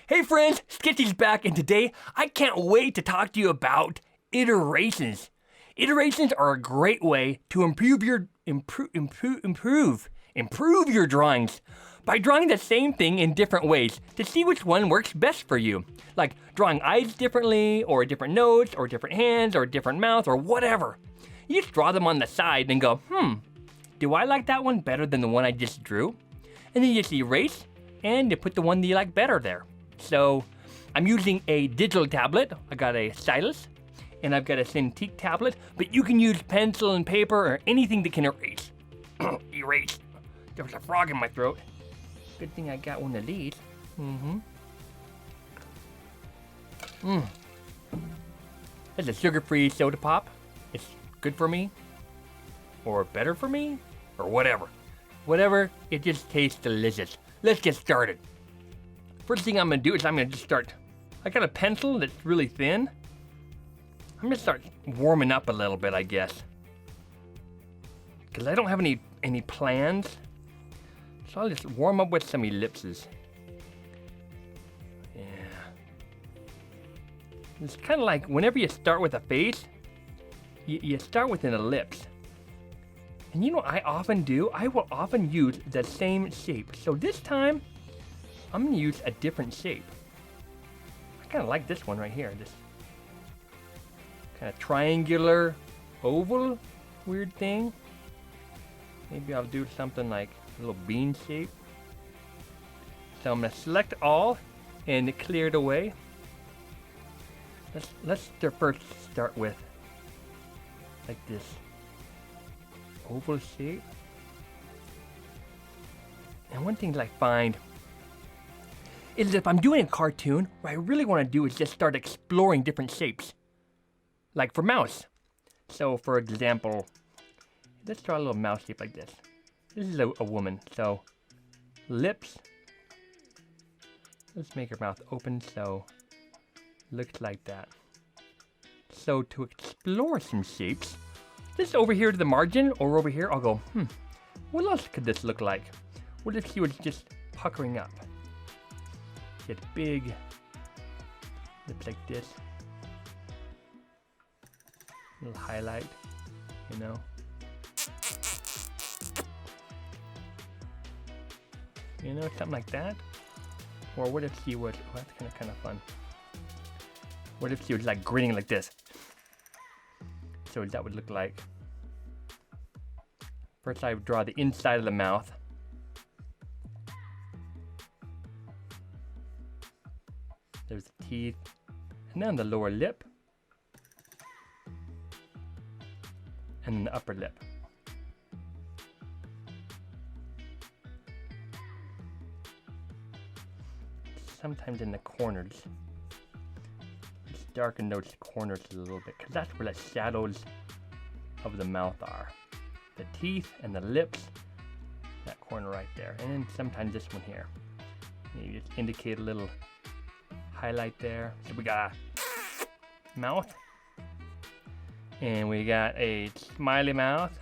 Hey friends, Sketchy's back, and today I can't wait to talk to you about iterations. Iterations are a great way to improve your drawings by drawing the same thing in different ways to see which one works best for you. Like drawing eyes differently, or a different nose, or different hands, or a different mouth, or whatever. You just draw them on the side and go, do I like that one better than the one I just drew? And then you just erase and you put the one that you like better there. So I'm using a digital tablet. I got a stylus and I've got a Cintiq tablet, but you can use pencil and paper or anything that can erase. Erase. There was a frog in my throat. Good thing I got one of these. It's a sugar-free soda pop. It's good for me, or better for me, or whatever. Whatever, it just tastes delicious. Let's get started. First thing I'm gonna do is I'm gonna just start. I got a pencil that's really thin. I'm gonna start warming up a little bit, I guess. Because I don't have any plans. So I'll just warm up with some ellipses. Yeah. It's kind of like whenever you start with a face, you start with an ellipse. And you know what I often do? I will often use the same shape. So this time, I'm gonna use a different shape. I kind of like this one right here. This kind of triangular, oval, weird thing. Maybe I'll do something like a little bean shape. So I'm gonna select all and clear it away. Let's first start with like this oval shape. And one thing that I find is if I'm doing a cartoon, what I really want to do is just start exploring different shapes. Like for mouse. So for example, let's draw a little mouse shape like this. This is a woman, so lips. Let's make her mouth open so looks like that. So to explore some shapes, just over here to the margin or over here, I'll go, what else could this look like? What if she was just puckering up? Get big lips like this. Little highlight, you know. You know, something like that. Or what if she was, oh, that's kind of fun. What if she was like grinning like this? So that would look like. First I would draw the inside of the mouth. There's the teeth. And then the lower lip. And then the upper lip. Sometimes in the corners. Just darken those corners a little bit, because that's where the shadows of the mouth are. The teeth and the lips, that corner right there. And then sometimes this one here. Maybe just indicate a little highlight there. So we got a mouth. And we got a smiley mouth.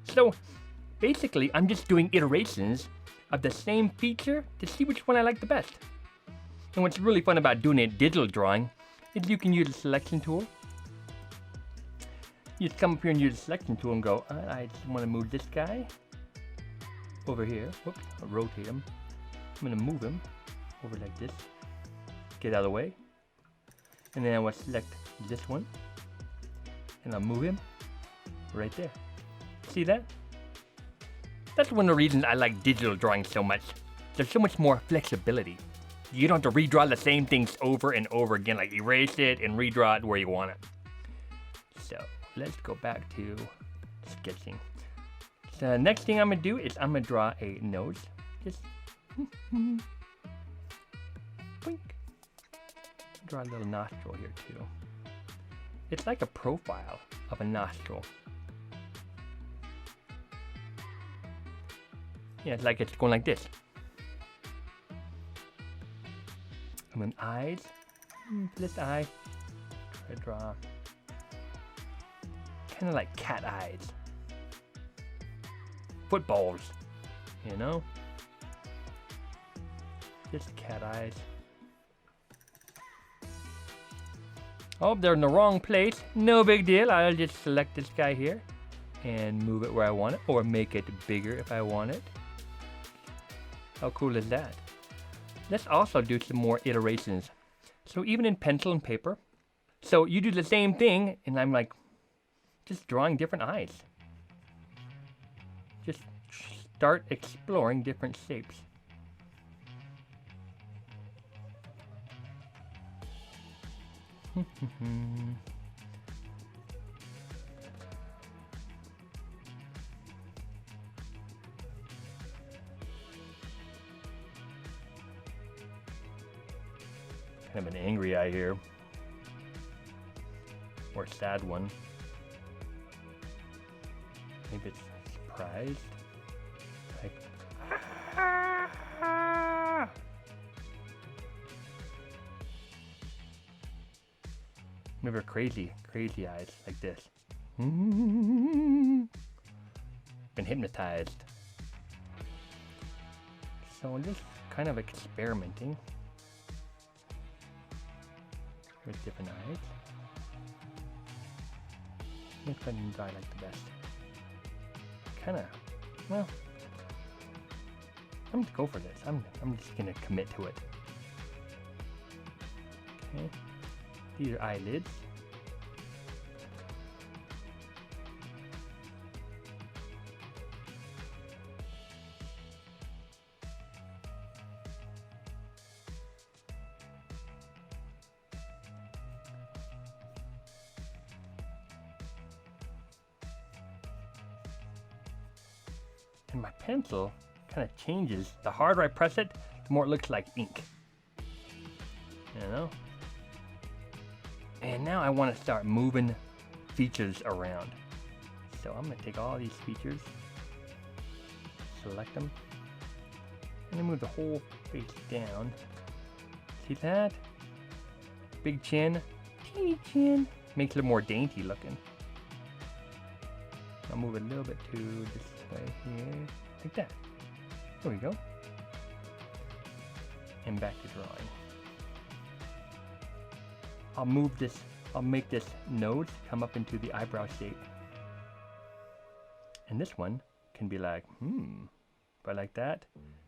So basically I'm just doing iterations of the same feature to see which one I like the best. And what's really fun about doing a digital drawing is you can use a selection tool. You just come up here and use the selection tool and go, I just want to move this guy over here. Whoops, I'll rotate him. I'm going to move him over like this. Get out of the way. And then I will select this one. And I'll move him right there. See that? That's one of the reasons I like digital drawing so much. There's so much more flexibility. You don't have to redraw the same things over and over again, like erase it and redraw it where you want it. So let's go back to sketching. So the next thing I'm gonna do is I'm gonna draw a nose. Just blink. Draw a little nostril here too. It's like a profile of a nostril. Yeah, it's like it's going like this. And then eyes. This eye. Try to draw kind of like cat eyes. Footballs, you know? Just cat eyes. Oh, they're in the wrong place. No big deal. I'll just select this guy here and move it where I want it, or make it bigger if I want it. How cool is that? Let's also do some more iterations. So even in pencil and paper. So you do the same thing, and I'm like, just drawing different eyes. Just start exploring different shapes. Kind of an angry eye here. Or a sad one. Maybe it's surprised. Like, maybe crazy eyes like this. Been hypnotized. So just kind of experimenting with different eyes. Which one do I like the best? Kinda, well, I'm gonna go for this. I'm just gonna commit to it. Okay, these are eyelids. And my pencil kind of changes. The harder I press it, the more it looks like ink. You know? And now I want to start moving features around. So I'm going to take all these features, select them, and then move the whole face down. See that? Big chin, teeny chin. Makes it more dainty looking. I'll move it a little bit to this way here, like that. There we go. And back to drawing. I'll move this, I'll make this nose come up into the eyebrow shape. And this one can be like, if I like that.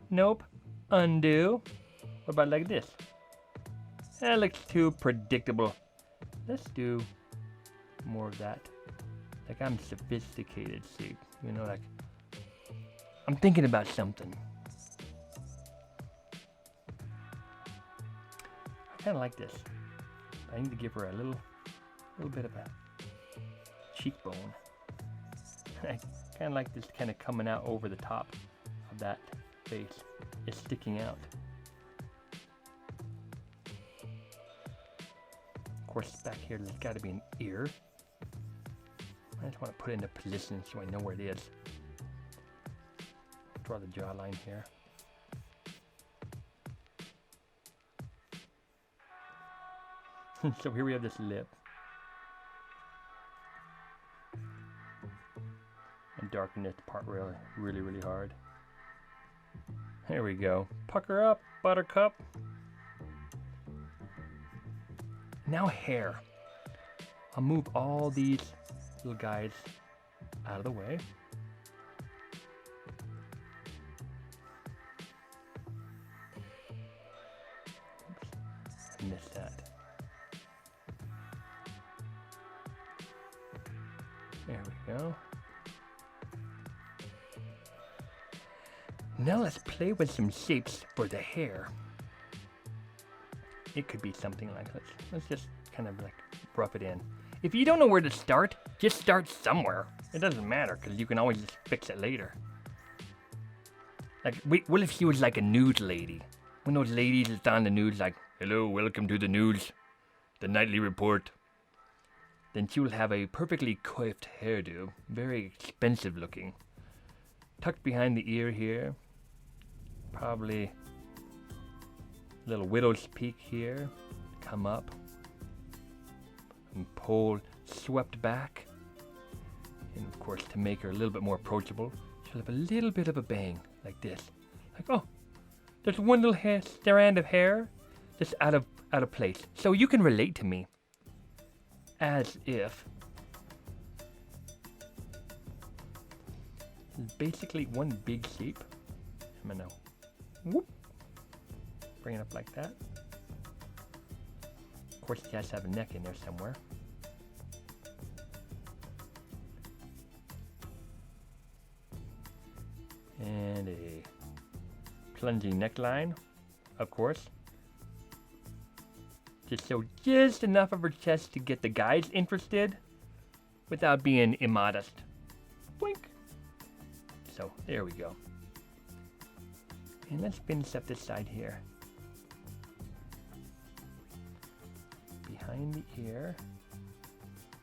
Nope, undo. What about like this? That looks too predictable. Let's do more of that. Like I'm sophisticated shape, you know, like I'm thinking about something. I kind of like this. I need to give her a little bit of a cheekbone. I kind of like this kind of coming out over the top of that face. It's sticking out. Of course, back here there's got to be an ear. I just want to put it into position so I know where it is. Draw the jawline here. So here we have this lip. And darken this part really hard. There we go. Pucker up, buttercup. Now hair. I'll move all these little guys out of the way. Oops, I missed that. There we go. Now let's play with some shapes for the hair. It could be something like, let's just kind of like rough it in. If you don't know where to start, just start somewhere. It doesn't matter, because you can always just fix it later. Like, what if she was like a news lady? One of those ladies that's on the news like, hello, welcome to the news, the nightly report. Then she will have a perfectly coiffed hairdo, very expensive looking. Tucked behind the ear here. Probably a little widow's peak here. Come up. And pull, swept back. And of course, to make her a little bit more approachable, she'll have a little bit of a bang, like this. Like, oh, There's one little hair, strand of hair that's out of place. So you can relate to me. As if it's basically one big shape. I'm gonna whoop, bring it up like that. Of course, it has to have a neck in there somewhere. And a plunging neckline, of course. Just show just enough of her chest to get the guys interested without being immodest. Boink. So there we go. And let's finish up this side here. Behind the ear.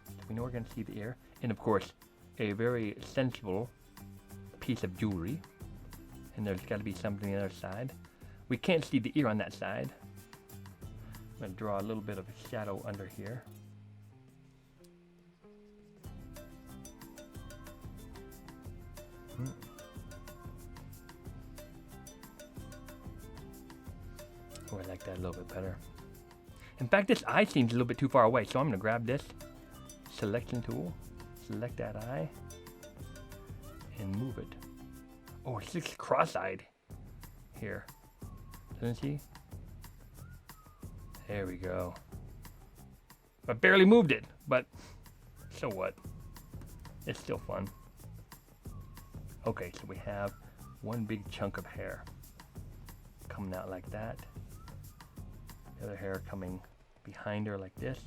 So we know we're going to see the ear. And of course, a very sensible piece of jewelry. And there's got to be something on the other side. We can't see the ear on that side. I'm going to draw a little bit of a shadow under here. Oh, I like that a little bit better. In fact, this eye seems a little bit too far away, so I'm going to grab this selection tool, select that eye, and move it. Oh, it looks cross-eyed here, doesn't she? There we go. I barely moved it, but so what? It's still fun. Okay, so we have one big chunk of hair coming out like that. The other hair coming behind her like this.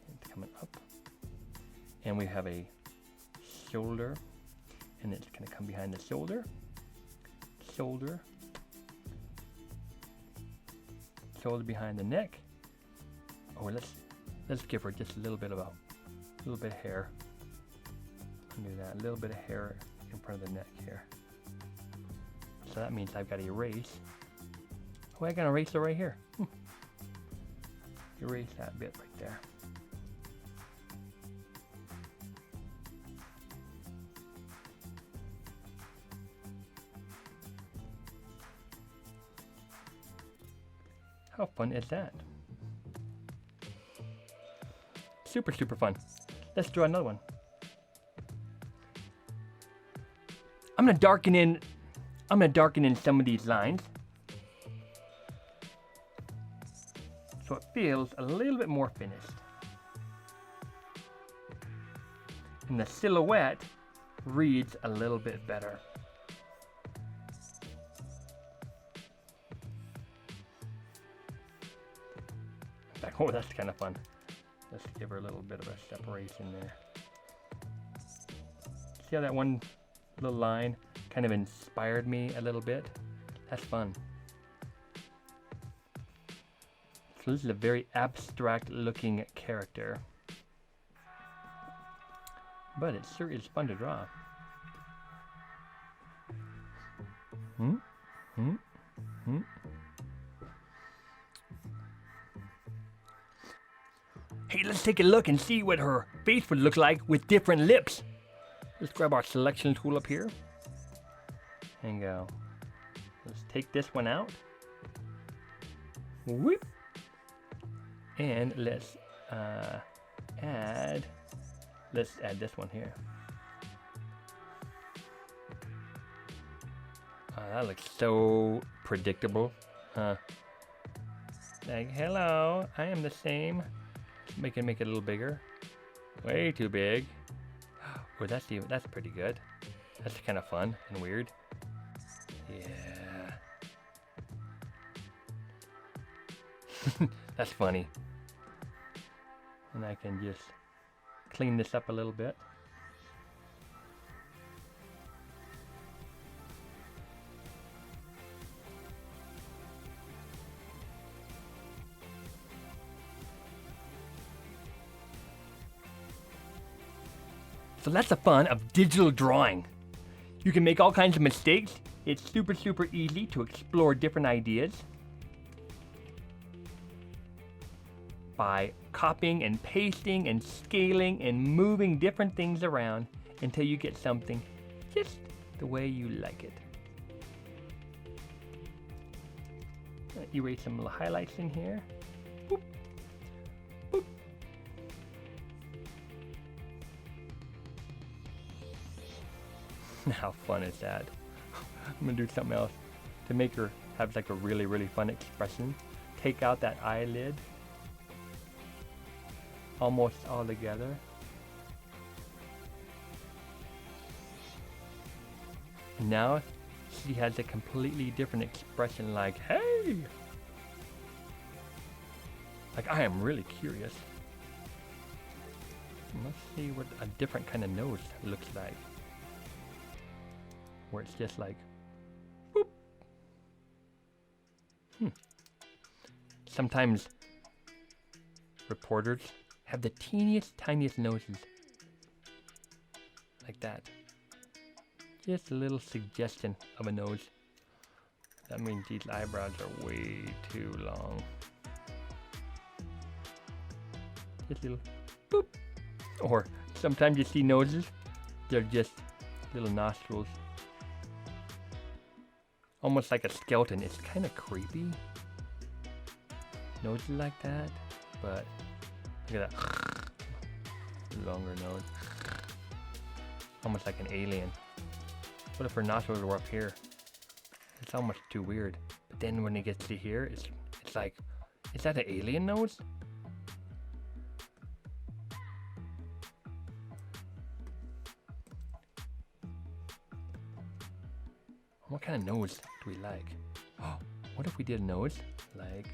And coming up. And we have a shoulder. And it's going to come behind the shoulder. Shoulder. Shoulder behind the neck. Oh, let's give her just a little bit of hair. Do that, a little bit of hair in front of the neck here. So that means I've got to erase. Oh, I got an eraser right here. Erase that bit right there. How fun is that? Super, super fun. Let's draw another one. I'm gonna darken in some of these lines so it feels a little bit more finished. And the silhouette reads a little bit better. Oh, that's kind of fun. Let's give her a little bit of a separation there. See how that one little line kind of inspired me a little bit? That's fun. So this is a very abstract looking character. But it sure is fun to draw. Hey, let's take a look and see what her face would look like with different lips. Let's grab our selection tool up here and go. Let's take this one out. Whoop. And let's add this one here. That looks so predictable, huh? Like, hello, I am the same. Make it a little bigger. Way too big. Oh, that's pretty good. That's kind of fun and weird. Yeah. That's funny. And I can just clean this up a little bit. So that's the fun of digital drawing. You can make all kinds of mistakes. It's super, super easy to explore different ideas by copying and pasting and scaling and moving different things around until you get something just the way you like it. Erase some little highlights in here. Boop. Boop. How fun is that? I'm gonna do something else to make her have like a really fun expression. Take out that eyelid almost all together. Now she has a completely different expression, like, hey! Like, I am really curious. Let's see what a different kind of nose looks like. Where it's just like, boop. Sometimes reporters have the tiniest noses. Like that. Just a little suggestion of a nose. That means these eyebrows are way too long. Just a little boop. Or sometimes you see noses, they're just little nostrils. Almost like a skeleton. It's kind of creepy. Noses like that, but look at that. Longer nose. Almost like an alien. What if her nostrils were up here? It's almost too weird. But then when it gets to here, it's like, is that an alien nose? What kind of nose do we like? Oh, what if we did a nose like,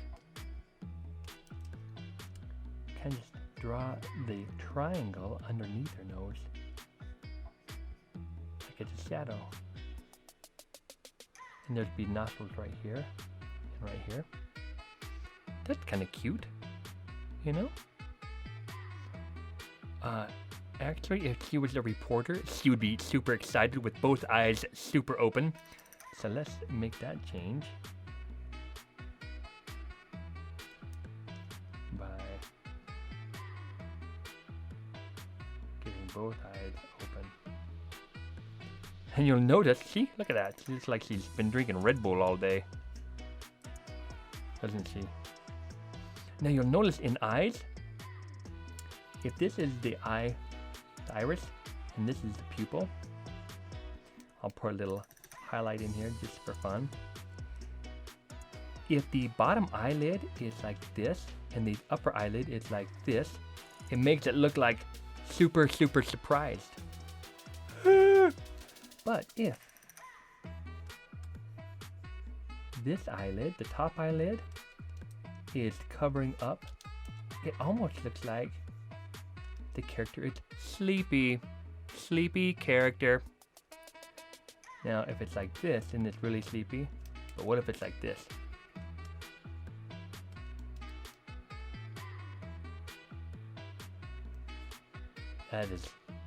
kind of just draw the triangle underneath her nose. Like it's a shadow. And there'd be nostrils right here and right here. That's kind of cute, you know? Actually, if she was a reporter, she would be super excited with both eyes super open. So let's make that change by getting both eyes open. And you'll notice, see, look at that. It's like she's been drinking Red Bull all day. Doesn't she? Now you'll notice in eyes, if this is the eye, the iris, and this is the pupil, I'll put a little highlight in here just for fun. If the bottom eyelid is like this, and the upper eyelid is like this, it makes it look like super surprised. But if this eyelid, the top eyelid, is covering up, it almost looks like the character is sleepy. Sleepy character. Now, if it's like this, then it's really sleepy. But what if it's like this?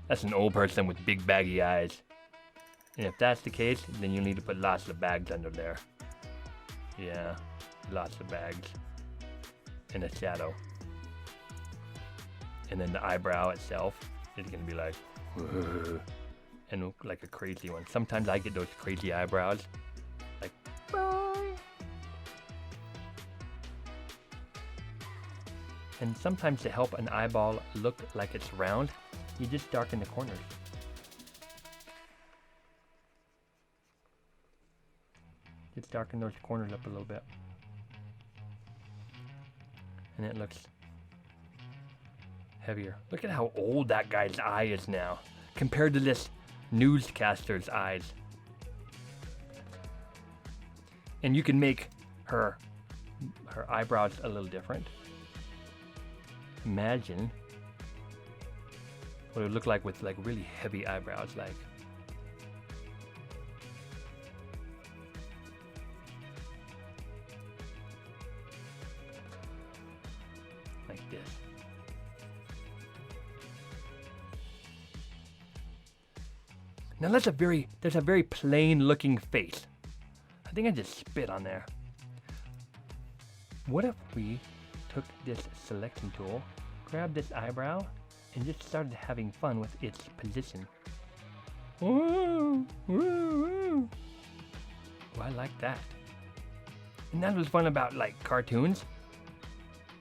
That's an old person with big baggy eyes. And if that's the case, then you need to put lots of bags under there. Yeah, lots of bags. And a shadow. And then the eyebrow itself is gonna be like, and like a crazy one. Sometimes I get those crazy eyebrows, like, and sometimes to help an eyeball look like it's round, you just darken the corners. Just darken those corners up a little bit. And it looks heavier. Look at how old that guy's eye is now, compared to this newscaster's eyes. And you can make her eyebrows a little different. Imagine what it would look like with like really heavy eyebrows, like this. Now there's a very plain looking face. I think I just spit on there. What if we took this selection tool, grabbed this eyebrow, and just started having fun with its position? Ooh, ooh, ooh. Oh, I like that. And that's what's fun about like cartoons.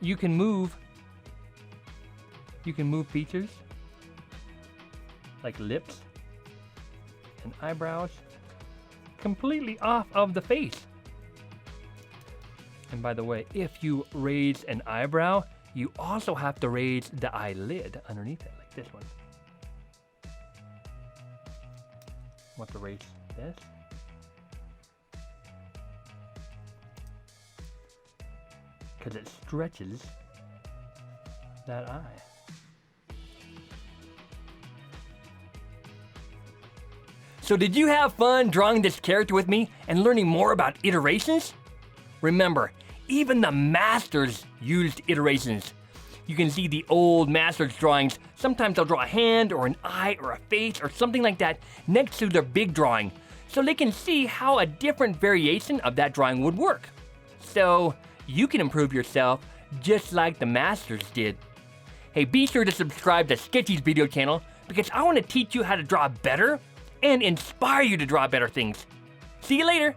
You can move features like lips and eyebrows completely off of the face. And by the way, if you raise an eyebrow, you also have to raise the eyelid underneath it, like this one. I want to raise this. Because it stretches that eye. So did you have fun drawing this character with me and learning more about iterations? Remember, even the masters used iterations. You can see the old masters drawings. Sometimes they'll draw a hand or an eye or a face or something like that next to their big drawing, so they can see how a different variation of that drawing would work. So you can improve yourself just like the masters did. Hey, be sure to subscribe to Sketchy's video channel because I want to teach you how to draw better and inspire you to draw better things. See you later.